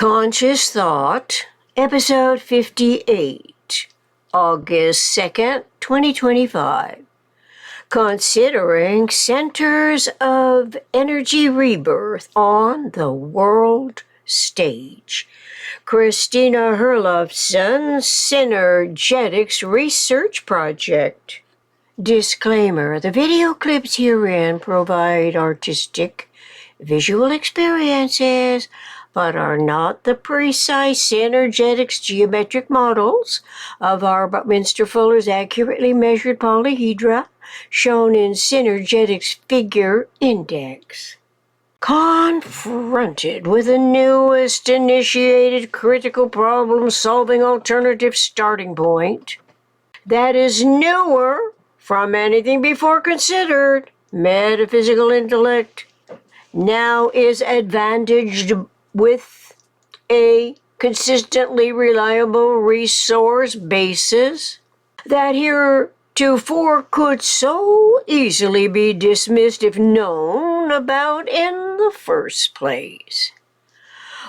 Conscious Thought, Episode 58, August 2nd, 2025. Considering Centers of Energy Rebirth on the World Stage. Christina Herlofson, Synergetics Research Project. Disclaimer: the video clips herein provide artistic, visual experiences, but are not the precise Synergetics geometric models of our Buckminster Fuller's accurately measured polyhedra shown in Synergetics Figure Index. Confronted with the newest initiated critical problem-solving alternative starting point that is newer from anything before considered, metaphysical intellect now is advantaged with a consistently reliable resource basis that heretofore could so easily be dismissed if known about in the first place.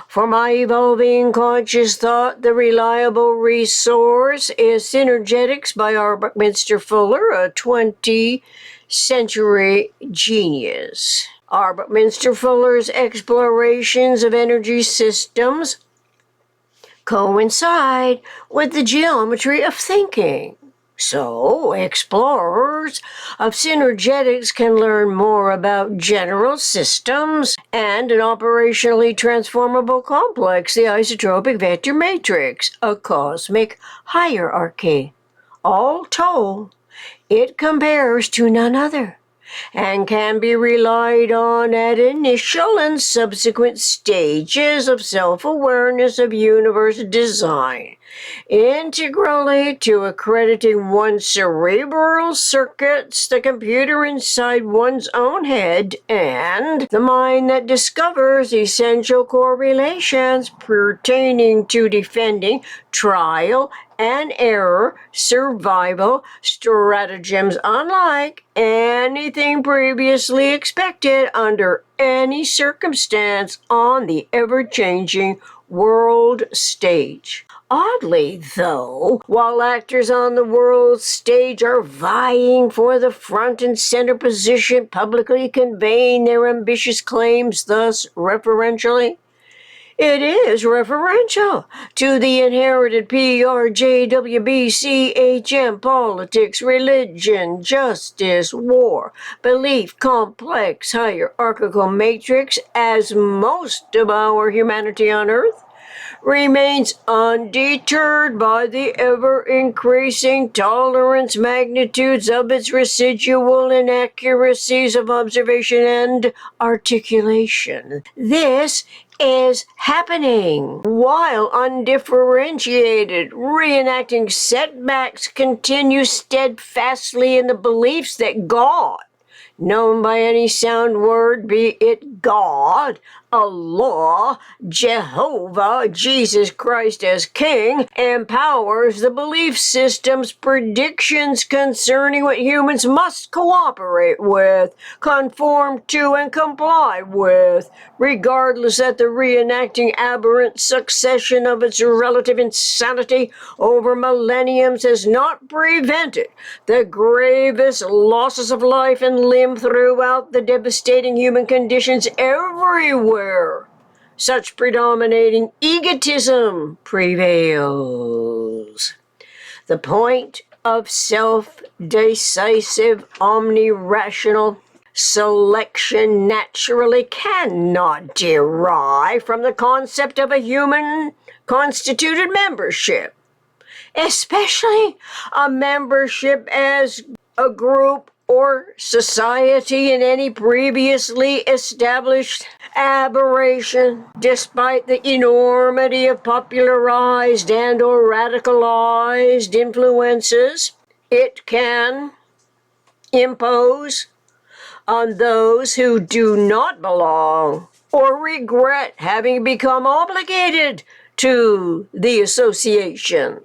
For my evolving conscious thought, the reliable resource is Synergetics by R. Buckminster Fuller, a 20th century genius. R. Buckminster Fuller's explorations of energy systems coincide with the geometry of thinking. So, explorers of Synergetics can learn more about general systems and an operationally transformable complex, the isotropic vector matrix, a cosmic hierarchy. All told, it compares to none other and can be relied on at initial and subsequent stages of self-awareness of universe design, integrally to accrediting one's cerebral circuits, the computer inside one's own head, and the mind that discovers essential correlations pertaining to defending trial and error survival stratagems unlike anything previously expected under any circumstance on the ever-changing world stage. Oddly, though, while actors on the world stage are vying for the front and center position, publicly conveying their ambitious claims, thus referentially, it is referential to the inherited PRJWBCHM politics, religion, justice, war, belief, complex, hierarchical matrix, as most of our humanity on Earth remains undeterred by the ever-increasing tolerance magnitudes of its residual inaccuracies of observation and articulation. This is happening while undifferentiated, reenacting setbacks continue steadfastly in the beliefs that God, known by any sound word, be it God, Allah, Jehovah, Jesus Christ as King, empowers the belief system's predictions concerning what humans must cooperate with, conform to, and comply with, regardless that the reenacting aberrant succession of its relative insanity over millenniums has not prevented the gravest losses of life and limb throughout the devastating human conditions everywhere. Such predominating egotism prevails. The point of self-decisive, omni-rational selection naturally cannot derive from the concept of a human-constituted membership, especially a membership as a group or society in any previously established aberration. Despite the enormity of popularized and or radicalized influences it can impose on those who do not belong or regret having become obligated to the association.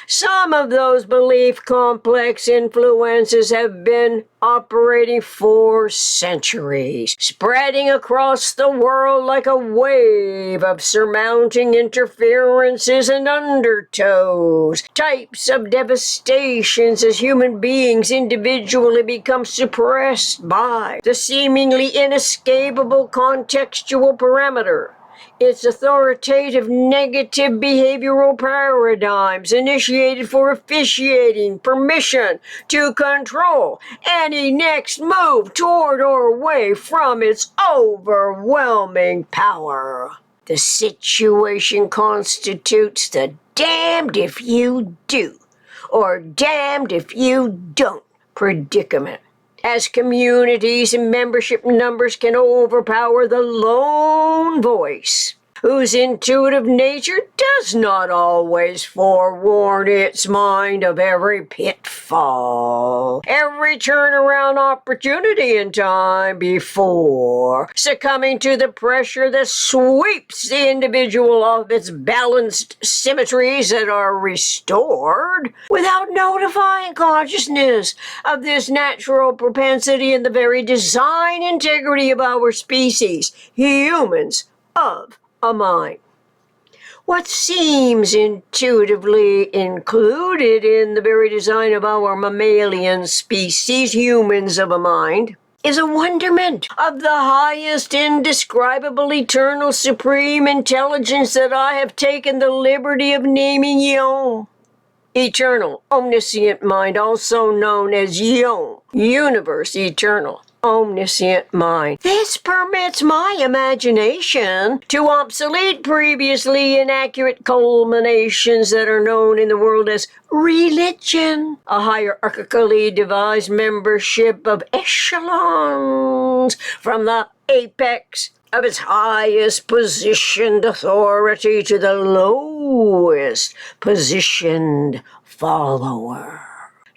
Some of those belief complex influences have been operating for centuries, spreading across the world like a wave of surmounting interferences and undertows, types of devastations as human beings individually become suppressed by the seemingly inescapable contextual parameter. It's authoritative negative behavioral paradigms initiated for officiating permission to control any next move toward or away from its overwhelming power. The situation constitutes the damned if you do or damned if you don't predicament, as communities and membership numbers can overpower the lone voice, whose intuitive nature does not always forewarn its mind of every pitfall, every turnaround opportunity in time before succumbing to the pressure that sweeps the individual off its balanced symmetries that are restored without notifying consciousness of this natural propensity and the very design integrity of our species, humans of a mind. What seems intuitively included in the very design of our mammalian species, humans of a mind, is a wonderment of the highest, indescribable, eternal, supreme intelligence that I have taken the liberty of naming Yom. Eternal, omniscient mind, also known as Yom, universe eternal, omniscient mind. This permits my imagination to obsolete previously inaccurate culminations that are known in the world as religion, a hierarchically devised membership of echelons from the apex of its highest positioned authority to the lowest positioned follower.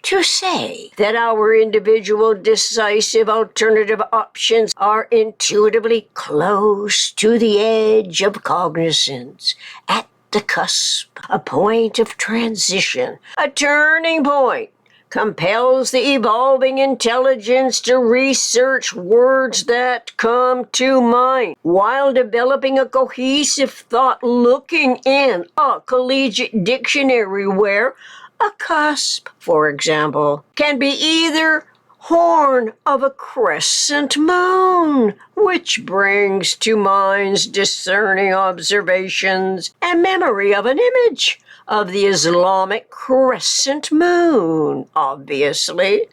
To say that our individual decisive alternative options are intuitively close to the edge of cognizance, at the cusp, a point of transition, a turning point, compels the evolving intelligence to research words that come to mind while developing a cohesive thought looking in a collegiate dictionary where a cusp, for example, can be either horn of a crescent moon, which brings to mind's discerning observations and memory of an image of the Islamic crescent moon, obviously.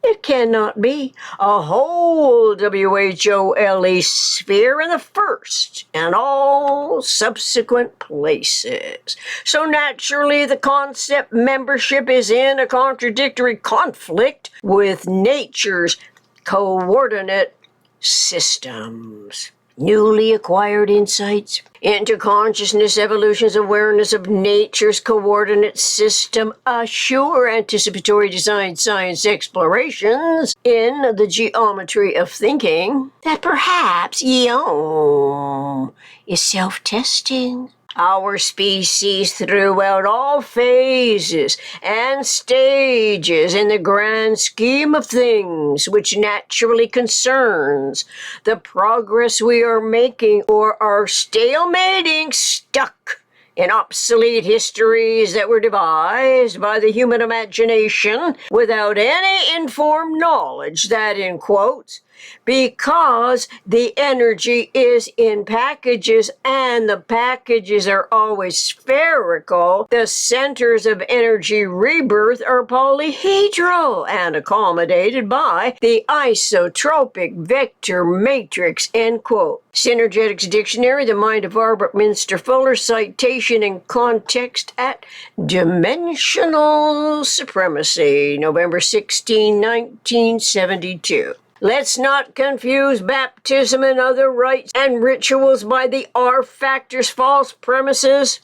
It cannot be a whole WHOLE sphere in the first and all subsequent places. So naturally, the concept membership is in a contradictory conflict with nature's coordinate systems. Newly acquired insights into consciousness evolution's awareness of nature's coordinate system assure anticipatory design science explorations in the geometry of thinking that perhaps Yom is self-testing. Our species throughout all phases and stages in the grand scheme of things, which naturally concerns the progress we are making or are stalemating, stuck in obsolete histories that were devised by the human imagination without any informed knowledge that, in quotes, because the energy is in packages and the packages are always spherical, the centers of energy rebirth are polyhedral and accommodated by the isotropic vector matrix, end quote. Synergetics Dictionary, The Mind of Barbara Minster Fuller, citation and context at Dimensional Supremacy, November 16, 1972. Let's not confuse baptism and other rites and rituals by the R factor's false premises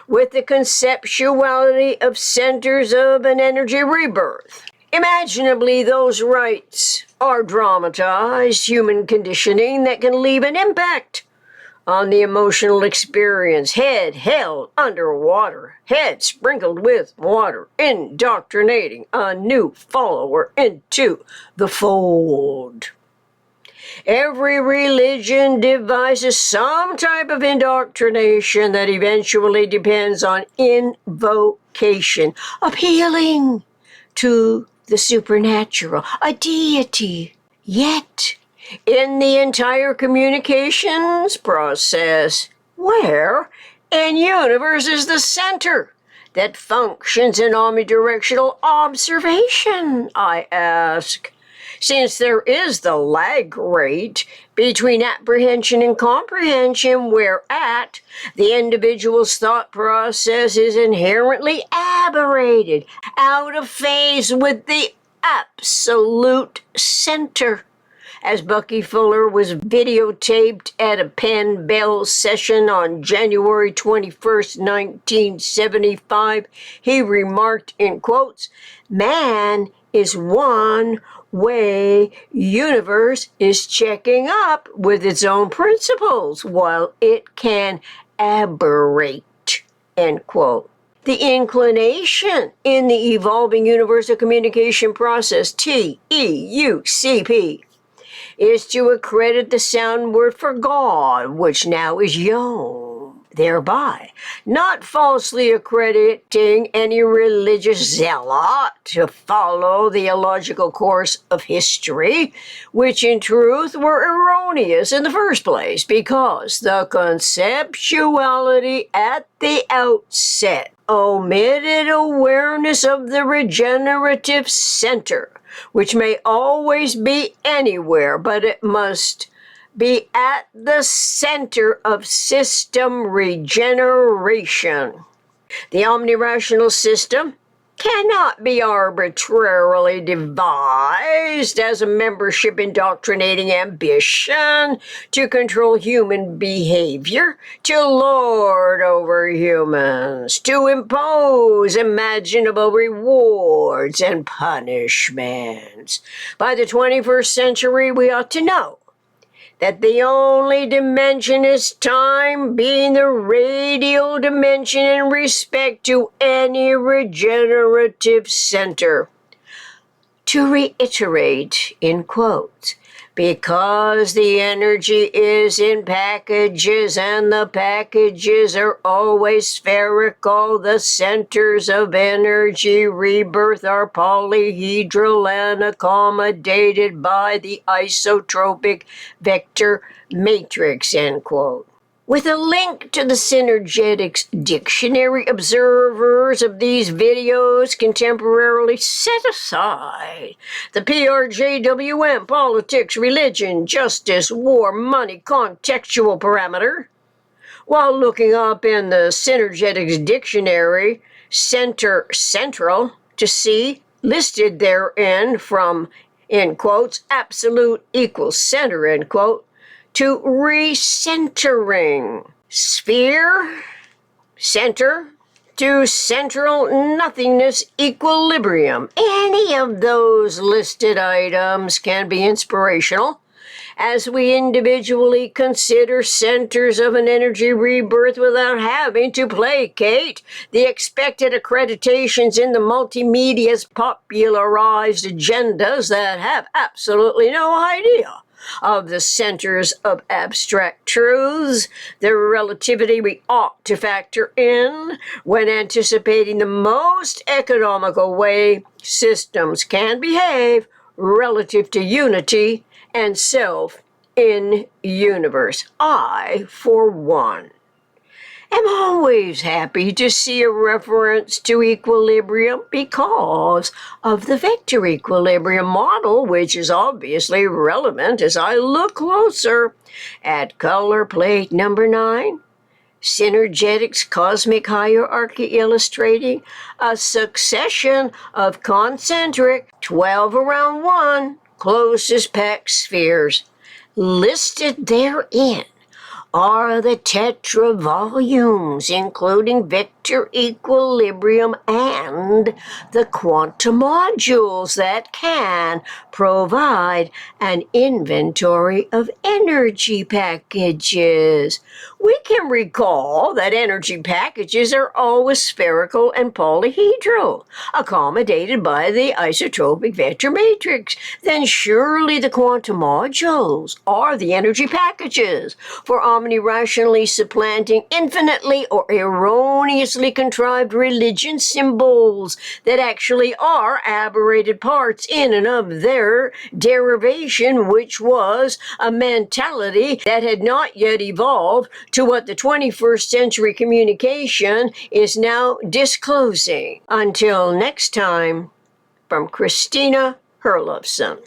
with the conceptuality of centers of an energy rebirth. Imaginably, those rites are dramatized human conditioning that can leave an impact on the emotional experience, head held underwater, head sprinkled with water, indoctrinating a new follower into the fold. Every religion devises some type of indoctrination that eventually depends on invocation, appealing to the supernatural, a deity. Yet, in the entire communications process, where in universe is the center that functions in omnidirectional observation, I ask? Since there is the lag rate between apprehension and comprehension, whereat the individual's thought process is inherently aberrated, out of phase with the absolute center. As Bucky Fuller was videotaped at a Penn Bell session on January 21st, 1975, he remarked in quotes, "Man is one way, universe is checking up with its own principles while it can aberrate," end quote. The inclination in the evolving universal communication process, TEUCP, is to accredit the sound word for God, which now is Yom, thereby not falsely accrediting any religious zealot to follow the illogical course of history, which in truth were erroneous in the first place, because the conceptuality at the outset omitted awareness of the regenerative center, which may always be anywhere, but it must be at the center of system regeneration. The omnirational system cannot be arbitrarily devised as a membership indoctrinating ambition to control human behavior, to lord over humans, to impose imaginable rewards and punishments. By the 21st century, we ought to know that the only dimension is time, being the radial dimension in respect to any regenerative center. To reiterate, in quotes, because the energy is in packages and the packages are always spherical, the centers of energy rebirth are polyhedral and accommodated by the isotropic vector matrix, end quote. With a link to the Synergetics dictionary, observers of these videos can temporarily set aside the PRJWM, politics, religion, justice, war, money, contextual parameter, while looking up in the Synergetics dictionary, central, to see listed therein from, in quotes, absolute equals center, end quote, to recentering. Sphere, center, to central nothingness equilibrium. Any of those listed items can be inspirational as we individually consider centers of an energy rebirth without having to placate the expected accreditations in the multimedia's popularized agendas that have absolutely no idea of the centers of abstract truths, the relativity we ought to factor in when anticipating the most economical way systems can behave relative to unity and self in universe. I, for one, am always happy to see a reference to equilibrium because of the vector equilibrium model, which is obviously relevant as I look closer at color plate number 9, Synergetics Cosmic Hierarchy, illustrating a succession of concentric 12 around 1 closest packed spheres. Listed therein are the tetra volumes, including vector equilibrium and the quantum modules that can provide an inventory of energy packages. We can recall that energy packages are always spherical and polyhedral, accommodated by the isotropic vector matrix. Then surely the quantum modules are the energy packages for omni-rationally supplanting infinitely or erroneously contrived religion symbols that actually are aberrated parts in and of their derivation, which was a mentality that had not yet evolved to what the 21st century communication is now disclosing. Until next time, from Christina Herlofson.